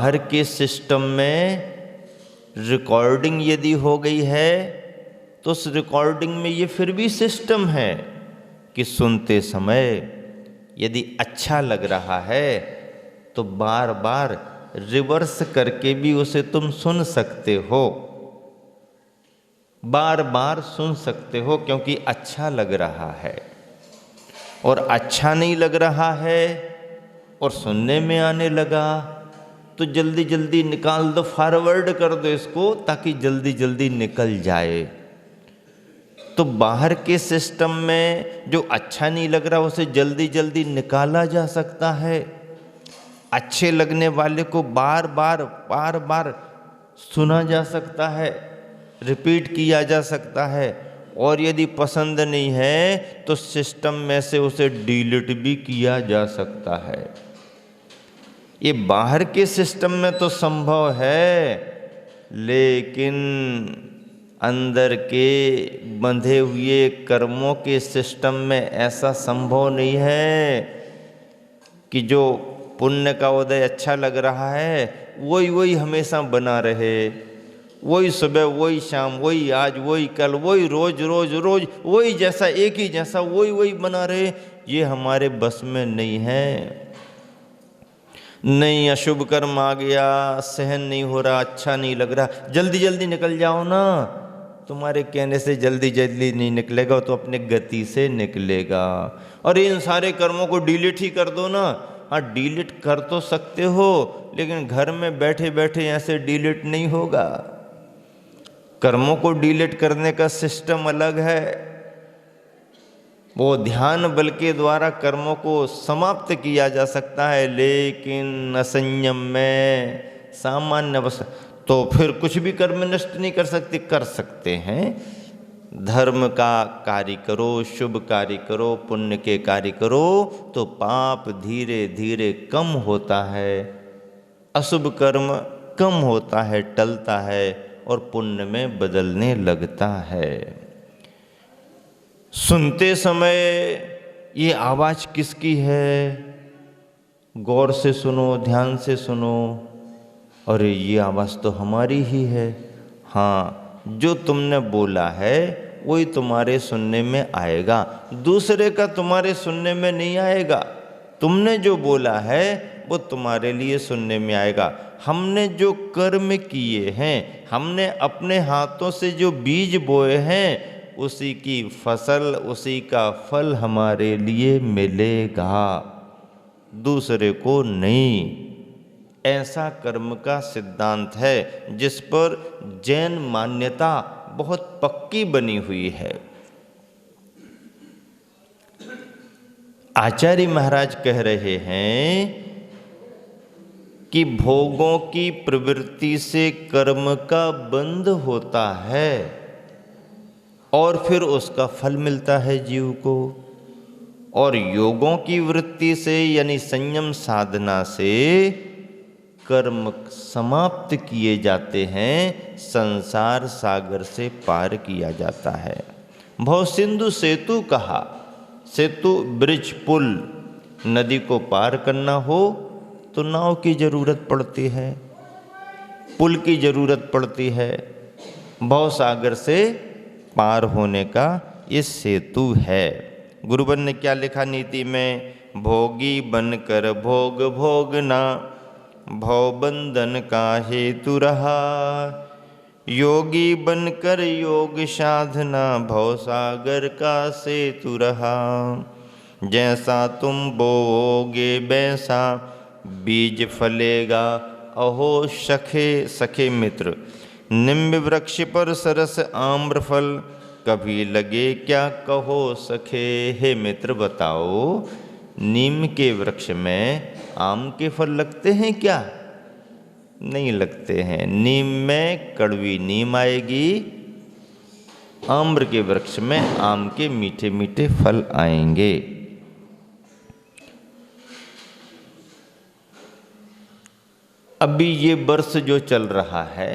बाहर के सिस्टम में रिकॉर्डिंग यदि हो गई है तो उस रिकॉर्डिंग में ये फिर भी सिस्टम है कि सुनते समय यदि अच्छा लग रहा है तो बार बार रिवर्स करके भी उसे तुम सुन सकते हो, बार बार सुन सकते हो, क्योंकि अच्छा लग रहा है। और अच्छा नहीं लग रहा है और सुनने में आने लगा तो जल्दी जल्दी निकाल दो, फॉरवर्ड कर दो इसको, ताकि जल्दी जल्दी निकल जाए। तो बाहर के सिस्टम में जो अच्छा नहीं लग रहा उसे जल्दी जल्दी निकाला जा सकता है, अच्छे लगने वाले को बार बार सुना जा सकता है, रिपीट किया जा सकता है। और यदि पसंद नहीं है तो सिस्टम में से उसे डिलीट भी किया जा सकता है। ये बाहर के सिस्टम में तो संभव है, लेकिन अंदर के बंधे हुए कर्मों के सिस्टम में ऐसा संभव नहीं है कि जो पुण्य का उदय अच्छा लग रहा है वही हमेशा बना रहे, वही सुबह वही शाम वही आज वही कल वही रोज वही जैसा एक ही जैसा वही बना रहे। ये हमारे बस में नहीं है। नहीं, अशुभ कर्म आ गया, सहन नहीं हो रहा, अच्छा नहीं लग रहा, जल्दी जल्दी निकल जाओ ना। तुम्हारे कहने से जल्दी जल्दी नहीं निकलेगा, तो अपने गति से निकलेगा। और इन सारे कर्मों को डिलीट ही कर दो ना। हाँ, डिलीट कर तो सकते हो, लेकिन घर में बैठे बैठे ऐसे डिलीट नहीं होगा। कर्मों को डिलीट करने का सिस्टम अलग है। वो ध्यान बल के द्वारा कर्मों को समाप्त किया जा सकता है, लेकिन असंयम में सामान्य अवस्था तो फिर कुछ भी कर्म नष्ट नहीं कर सकते। कर सकते हैं, धर्म का कार्य करो, शुभ कार्य करो, पुण्य के कार्य करो, तो पाप धीरे धीरे कम होता है, अशुभ कर्म कम होता है, टलता है और पुण्य में बदलने लगता है। सुनते समय ये आवाज़ किसकी है, गौर से सुनो, ध्यान से सुनो। और ये आवाज़ तो हमारी ही है। हाँ, जो तुमने बोला है वही तुम्हारे सुनने में आएगा, दूसरे का तुम्हारे सुनने में नहीं आएगा। तुमने जो बोला है वो तुम्हारे लिए सुनने में आएगा। हमने जो कर्म किए हैं, हमने अपने हाथों से जो बीज बोए हैं, उसी की फसल, उसी का फल हमारे लिए मिलेगा, दूसरे को नहीं। ऐसा कर्म का सिद्धांत है जिस पर जैन मान्यता बहुत पक्की बनी हुई है। आचार्य महाराज कह रहे हैं कि भोगों की प्रवृत्ति से कर्म का बंध होता है और फिर उसका फल मिलता है जीव को। और योगों की वृत्ति से यानी संयम साधना से कर्म समाप्त किए जाते हैं, संसार सागर से पार किया जाता है। भव सिंधु सेतु कहा, सेतु ब्रिज पुल, नदी को पार करना हो तो नाव की जरूरत पड़ती है, पुल की जरूरत पड़ती है। भव सागर से पार होने का ये सेतु है। गुरुवन ने क्या लिखा नीति में, भोगी बनकर भोग भोगना, भव बंधन का हेतु रहा, योगी बनकर योग साधना, भव सागर का सेतु रहा। जैसा तुम बोओगे वैसा बीज फलेगा, अहो सखे मित्र, निम्ब वृक्ष पर सरस आम्र फल, कभी लगे क्या कहो सखे। हे मित्र बताओ, नीम के वृक्ष में आम के फल लगते हैं क्या? नहीं लगते हैं। नीम में कड़वी नीम आएगी, आम्र के वृक्ष में आम के मीठे मीठे फल आएंगे। अभी ये वर्ष जो चल रहा है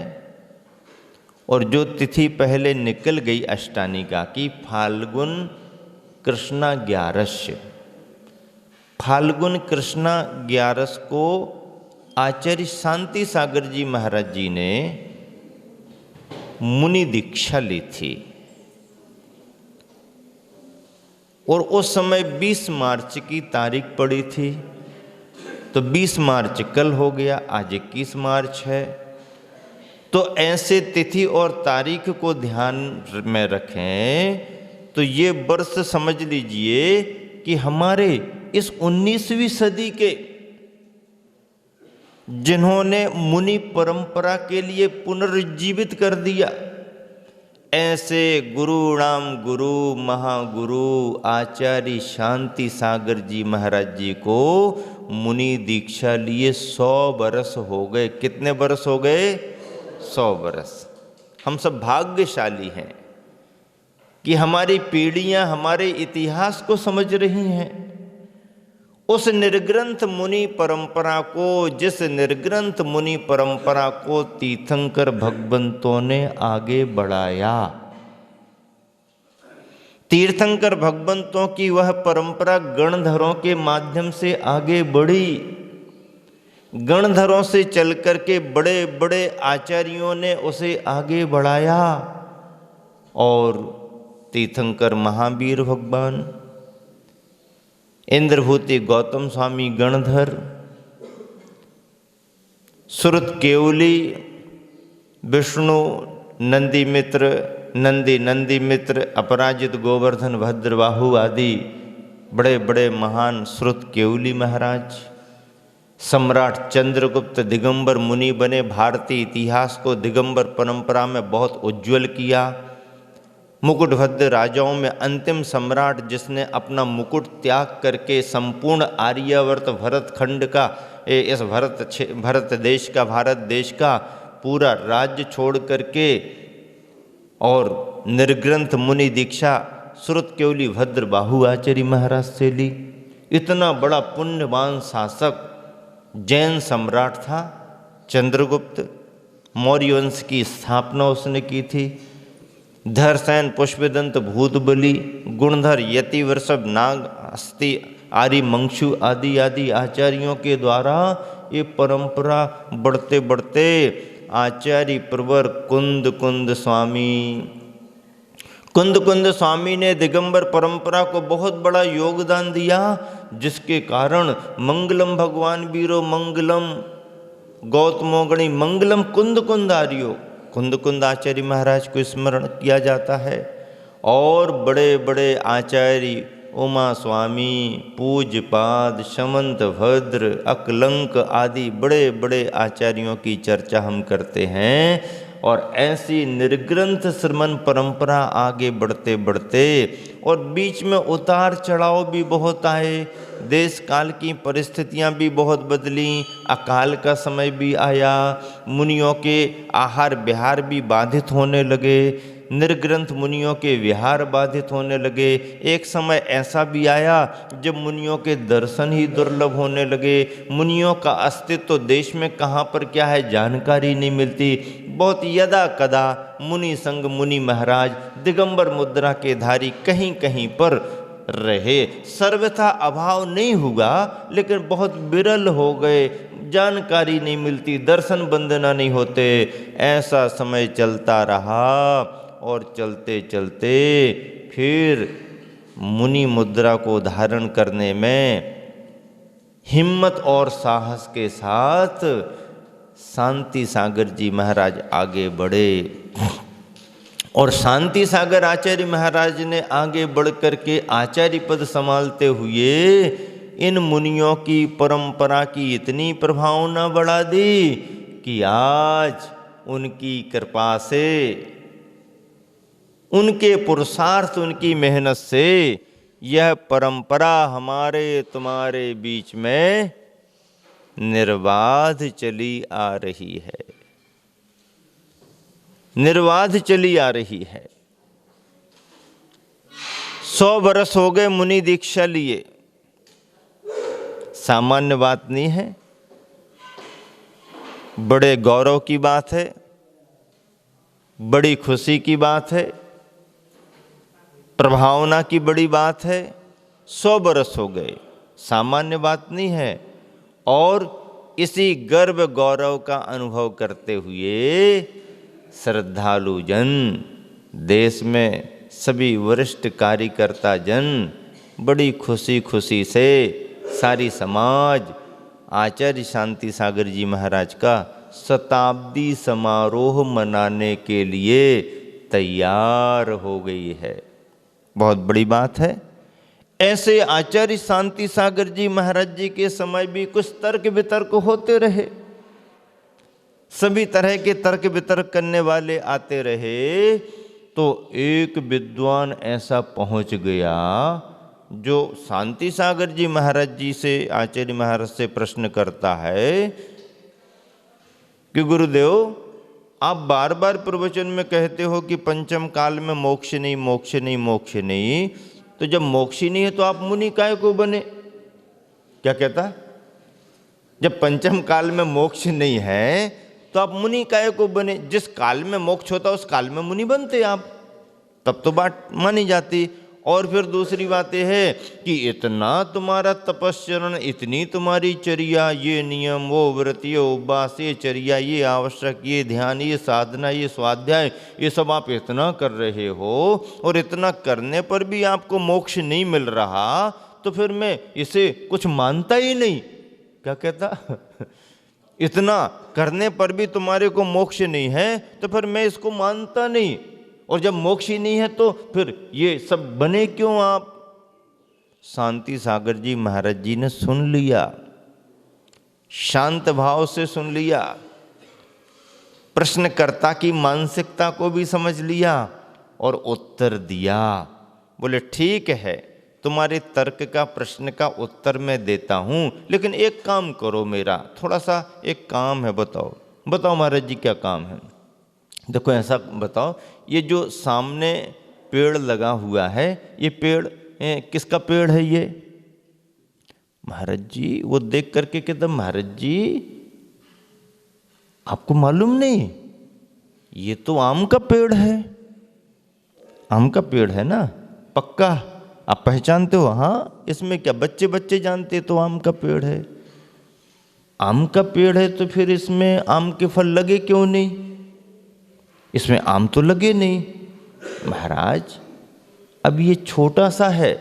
और जो तिथि पहले निकल गई अष्टानिका की, फाल्गुन कृष्णा 11, फाल्गुन कृष्णा 11 को आचार्य शांति सागर जी महाराज जी ने मुनि दीक्षा ली थी और उस समय 20 मार्च की तारीख पड़ी थी। तो 20 मार्च कल हो गया, आज 21 मार्च है। तो ऐसे तिथि और तारीख को ध्यान में रखें तो ये वर्ष समझ लीजिए कि हमारे इस 19वीं सदी के जिन्होंने मुनि परंपरा के लिए पुनर्जीवित कर दिया, ऐसे गुरुणाम गुरु महागुरु आचार्य शांति सागर जी महाराज जी को मुनि दीक्षा लिए 100 बरस हो गए। कितने बरस हो गए? 100 बरस। हम सब भाग्यशाली हैं कि हमारी पीढ़ियां हमारे इतिहास को समझ रही हैं। उस निर्ग्रंथ मुनि परंपरा को, जिस निर्ग्रंथ मुनि परंपरा को तीर्थंकर भगवंतों ने आगे बढ़ाया। तीर्थंकर भगवंतों की वह परंपरा गणधरों के माध्यम से आगे बढ़ी। गणधरों से चल करके बड़े बड़े आचार्यों ने उसे आगे बढ़ाया और तीर्थंकर महावीर भगवान, इंद्रभूति गौतम स्वामी गणधर, सुरत केवली, विष्णु नंदी मित्र, नंदी मित्र, अपराजित गोवर्धन भद्रबाहु आदि बड़े बड़े महान श्रुत केवली महाराज, सम्राट चंद्रगुप्त दिगंबर मुनि बने, भारतीय इतिहास को दिगंबर परंपरा में बहुत उज्जवल किया। मुकुटबद्ध राजाओं में अंतिम सम्राट जिसने अपना मुकुट त्याग करके संपूर्ण आर्यावर्त भरत खंड का, इस भारत देश का पूरा राज्य छोड़ करके और निर्ग्रंथ मुनि दीक्षा श्रुत केवली भद्रबाहु आचार्य महाराज से ली। इतना बड़ा पुण्यवान शासक जैन सम्राट था चंद्रगुप्त। मौर्य वंश की स्थापना उसने की थी। धरसेन, पुष्पदंत, भूतबली, गुणधर, यति, वृषभ, नाग, हस्ती, आर्य, मंक्षु आदि आदि आचार्यों के द्वारा ये परंपरा बढ़ते बढ़ते आचार्य प्रवर कुंद स्वामी ने दिगंबर परंपरा को बहुत बड़ा योगदान दिया, जिसके कारण मंगलम भगवान वीरो मंगलम गौतमोगणी मंगलम कुंद आर्यो, कुंद आचार्य महाराज को स्मरण किया जाता है। और बड़े बड़े आचार्य उमा स्वामी, पूज्यपाद, समंत भद्र, अकलंक आदि बड़े बड़े आचार्यों की चर्चा हम करते हैं। और ऐसी निर्ग्रंथ श्रमण परंपरा आगे बढ़ते बढ़ते और बीच में उतार चढ़ाव भी बहुत आए, देश काल की परिस्थितियां भी बहुत बदली, अकाल का समय भी आया, मुनियों के आहार विहार भी बाधित होने लगे, निर्ग्रंथ मुनियों के विहार बाधित होने लगे। एक समय ऐसा भी आया जब मुनियों के दर्शन ही दुर्लभ होने लगे। मुनियों का अस्तित्व तो देश में कहाँ पर क्या है जानकारी नहीं मिलती। बहुत यदा कदा मुनि संग मुनि महाराज दिगंबर मुद्रा के धारी कहीं कहीं पर रहे। सर्वथा अभाव नहीं हुआ, लेकिन बहुत विरल हो गए, जानकारी नहीं मिलती, दर्शन वंदना नहीं होते। ऐसा समय चलता रहा और चलते चलते फिर मुनि मुद्रा को धारण करने में हिम्मत और साहस के साथ शांति सागर जी महाराज आगे बढ़े। और शांति सागर आचार्य महाराज ने आगे बढ़ करके आचार्य पद संभालते हुए इन मुनियों की परंपरा की इतनी प्रभावना बढ़ा दी कि आज उनकी कृपा से, उनके पुरुषार्थ, उनकी मेहनत से यह परंपरा हमारे तुम्हारे बीच में निर्बाध चली आ रही है, निर्बाध चली आ रही है। 100 बरस हो गए मुनि दीक्षा लिए, सामान्य बात नहीं है, बड़े गौरव की बात है, बड़ी खुशी की बात है, प्रभावना की बड़ी बात है। 100 बरस हो गए, सामान्य बात नहीं है। और इसी गर्व गौरव का अनुभव करते हुए श्रद्धालु जन, देश में सभी वरिष्ठ कार्यकर्ता जन बड़ी खुशी खुशी से सारी समाज आचार्य शांति सागर जी महाराज का शताब्दी समारोह मनाने के लिए तैयार हो गई है। बहुत बड़ी बात है। ऐसे आचार्य शांति सागर जी महाराज जी के समय भी कुछ तर्क वितर्क होते रहे, सभी तरह के तर्क वितर्क करने वाले आते रहे। तो एक विद्वान ऐसा पहुंच गया जो शांति सागर जी महाराज जी से, आचार्य महाराज से प्रश्न करता है कि गुरुदेव, आप बार बार प्रवचन में कहते हो कि पंचम काल में मोक्ष नहीं, मोक्ष नहीं, मोक्ष नहीं, तो जब मोक्ष ही नहीं है तो आप मुनि काय को बने? क्या कहता? जब पंचम काल में मोक्ष नहीं है तो आप मुनि काय को बने? जिस काल में मोक्ष होता उस काल में मुनि बनते आप, तब तो बात मानी जाती। और फिर दूसरी बात यह है कि इतना तुम्हारा तपस्चरण, इतनी तुम्हारी चर्या, ये नियम, वो व्रत, ये उपवास, ये चर्या, ये आवश्यक, ये ध्यान, ये साधना, ये स्वाध्याय, ये सब आप इतना कर रहे हो और इतना करने पर भी आपको मोक्ष नहीं मिल रहा, तो फिर मैं इसे कुछ मानता ही नहीं। क्या कहता? इतना करने पर भी तुम्हारे को मोक्ष नहीं है तो फिर मैं इसको मानता नहीं, और जब मोक्ष ही नहीं है तो फिर ये सब बने क्यों आप? शांति सागर जी महाराज जी ने सुन लिया, शांत भाव से सुन लिया, प्रश्नकर्ता की मानसिकता को भी समझ लिया और उत्तर दिया। बोले ठीक है, तुम्हारे तर्क का, प्रश्न का उत्तर मैं देता हूं, लेकिन एक काम करो, मेरा थोड़ा सा एक काम है। बताओ बताओ महाराज जी, क्या काम है? देखो ऐसा बताओ, ये जो सामने पेड़ लगा हुआ है, ये पेड़ किसका पेड़ है ये? महाराज जी वो देख करके कहता, महाराज जी आपको मालूम नहीं, ये तो आम का पेड़ है। आम का पेड़ है ना, पक्का आप पहचानते हो? हाँ, इसमें क्या बच्चे बच्चे जानते तो आम का पेड़ है। आम का पेड़ है तो फिर इसमें आम के फल लगे क्यों नहीं? इसमें आम तो लगे नहीं। महाराज अब ये छोटा सा है,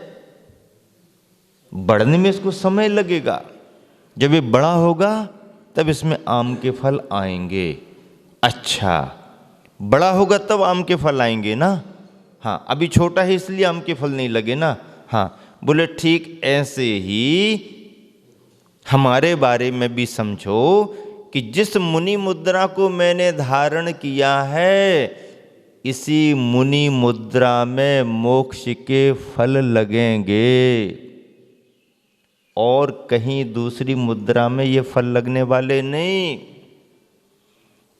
बढ़ने में इसको समय लगेगा, जब ये बड़ा होगा तब इसमें आम के फल आएंगे। अच्छा, बड़ा होगा तब आम के फल आएंगे ना? हाँ, अभी छोटा है इसलिए आम के फल नहीं लगे ना? हाँ। बोले ठीक ऐसे ही हमारे बारे में भी समझो कि जिस मुनि मुद्रा को मैंने धारण किया है, इसी मुनि मुद्रा में मोक्ष के फल लगेंगे, और कहीं दूसरी मुद्रा में ये फल लगने वाले नहीं।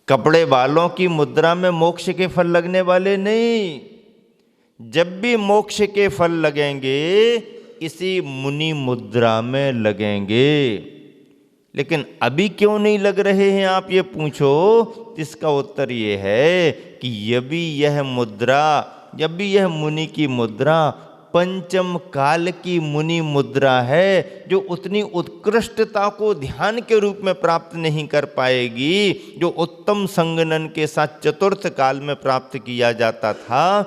कपड़े वालों की मुद्रा में मोक्ष के फल लगने वाले नहीं। जब भी मोक्ष के फल लगेंगे इसी मुनि मुद्रा में लगेंगे। लेकिन अभी क्यों नहीं लग रहे हैं आप ये पूछो, इसका उत्तर ये है कि यदि यह मुद्रा, जब भी यह मुनि की मुद्रा पंचम काल की मुनि मुद्रा है, जो उतनी उत्कृष्टता को ध्यान के रूप में प्राप्त नहीं कर पाएगी जो उत्तम संगनन के साथ चतुर्थ काल में प्राप्त किया जाता था।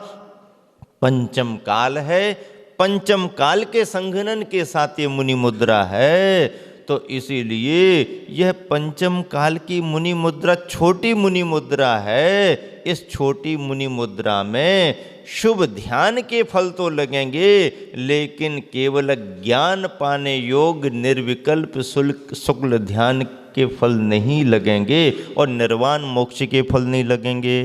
पंचम काल है, पंचम काल के संगनन के साथ ये मुनि मुद्रा है, तो इसीलिए यह पंचम काल की मुनि मुद्रा छोटी मुनि मुद्रा है। इस छोटी मुनि मुद्रा में शुभ ध्यान के फल तो लगेंगे, लेकिन केवल ज्ञान पाने योग निर्विकल्प शुक्ल ध्यान के फल नहीं लगेंगे और निर्वाण मोक्ष के फल नहीं लगेंगे।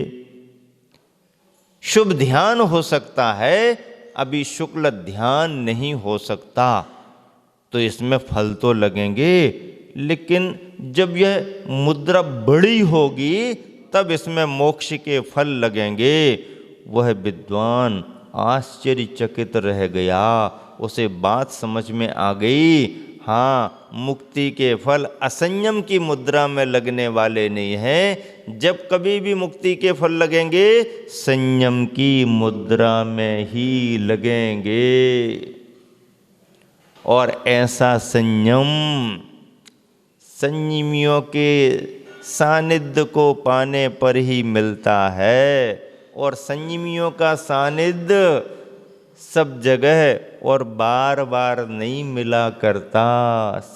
शुभ ध्यान हो सकता है, अभी शुक्ल ध्यान नहीं हो सकता, तो इसमें फल तो लगेंगे, लेकिन जब यह मुद्रा बड़ी होगी तब इसमें मोक्ष के फल लगेंगे। वह विद्वान आश्चर्यचकित रह गया, उसे बात समझ में आ गई। हाँ, मुक्ति के फल असंयम की मुद्रा में लगने वाले नहीं हैं। जब कभी भी मुक्ति के फल लगेंगे संयम की मुद्रा में ही लगेंगे, और ऐसा संयम संयमियों के सानिध्य को पाने पर ही मिलता है। और संयमियों का सानिध्य सब जगह और बार बार नहीं मिला करता,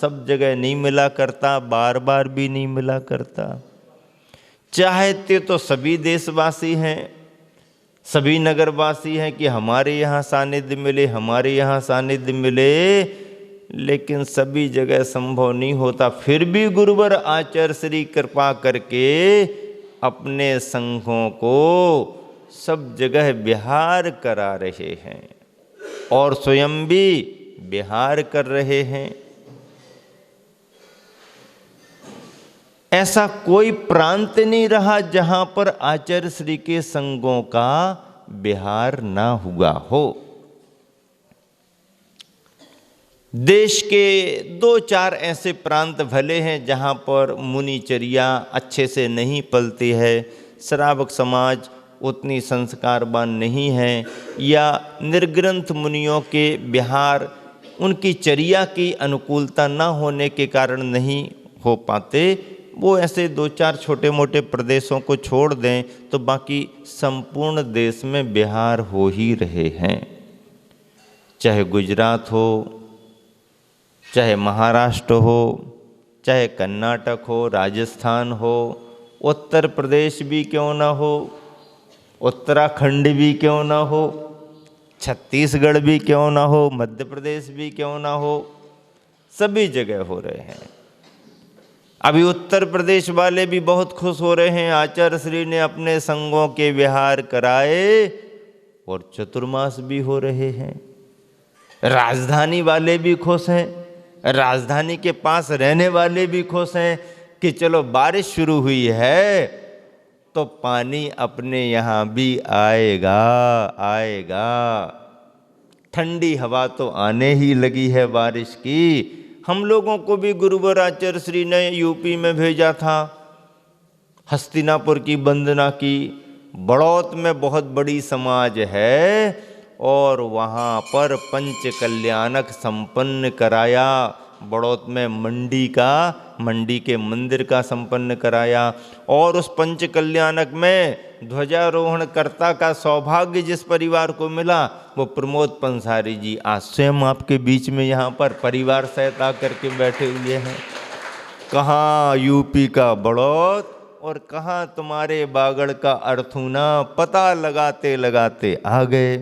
सब जगह नहीं मिला करता, बार बार भी नहीं मिला करता। चाहते तो सभी देशवासी हैं, सभी नगरवासी हैं कि हमारे यहाँ सानिध्य मिले, हमारे यहाँ सानिध्य मिले, लेकिन सभी जगह संभव नहीं होता। फिर भी गुरुवर आचार्य श्री कृपा करके अपने संघों को सब जगह विहार करा रहे हैं और स्वयं भी विहार कर रहे हैं। ऐसा कोई प्रांत नहीं रहा जहां पर आचार्य श्री के संगों का विहार ना हुआ हो। देश के 2-4 ऐसे प्रांत भले हैं जहां पर मुनिचर्या अच्छे से नहीं पलती है, श्रावक समाज उतनी संस्कारवान नहीं है, या निर्ग्रंथ मुनियों के विहार उनकी चर्या की अनुकूलता न होने के कारण नहीं हो पाते। वो ऐसे 2-4 छोटे मोटे प्रदेशों को छोड़ दें तो बाकी संपूर्ण देश में विहार हो ही रहे हैं। चाहे गुजरात हो, चाहे महाराष्ट्र हो, चाहे कर्नाटक हो, राजस्थान हो, उत्तर प्रदेश भी क्यों ना हो, उत्तराखंड भी क्यों ना हो, छत्तीसगढ़ भी क्यों ना हो, मध्य प्रदेश भी क्यों ना हो, सभी जगह हो रहे हैं। अभी उत्तर प्रदेश वाले भी बहुत खुश हो रहे हैं, आचार्य श्री ने अपने संगों के विहार कराए और चतुर्मास भी हो रहे हैं। राजधानी वाले भी खुश हैं, राजधानी के पास रहने वाले भी खुश हैं कि चलो बारिश शुरू हुई है तो पानी अपने यहाँ भी आएगा आएगा। ठंडी हवा तो आने ही लगी है बारिश की। हम लोगों को भी गुरुवर आचार्य श्री ने यूपी में भेजा था, हस्तिनापुर की वंदना की। बड़ौत में बहुत बड़ी समाज है और वहाँ पर पंच कल्याणक संपन्न कराया। बड़ौत में मंडी के मंदिर का संपन्न कराया और उस पंच कल्याणक में ध्वजारोहण कर्ता का सौभाग्य जिस परिवार को मिला वो प्रमोद पंसारी जी आज स्वयं आपके बीच में यहाँ पर परिवार सहित आकर के बैठे हुए हैं। कहाँ यूपी का बड़ौत और कहाँ तुम्हारे बागड़ का अर्थूना, पता लगाते लगाते आ गए।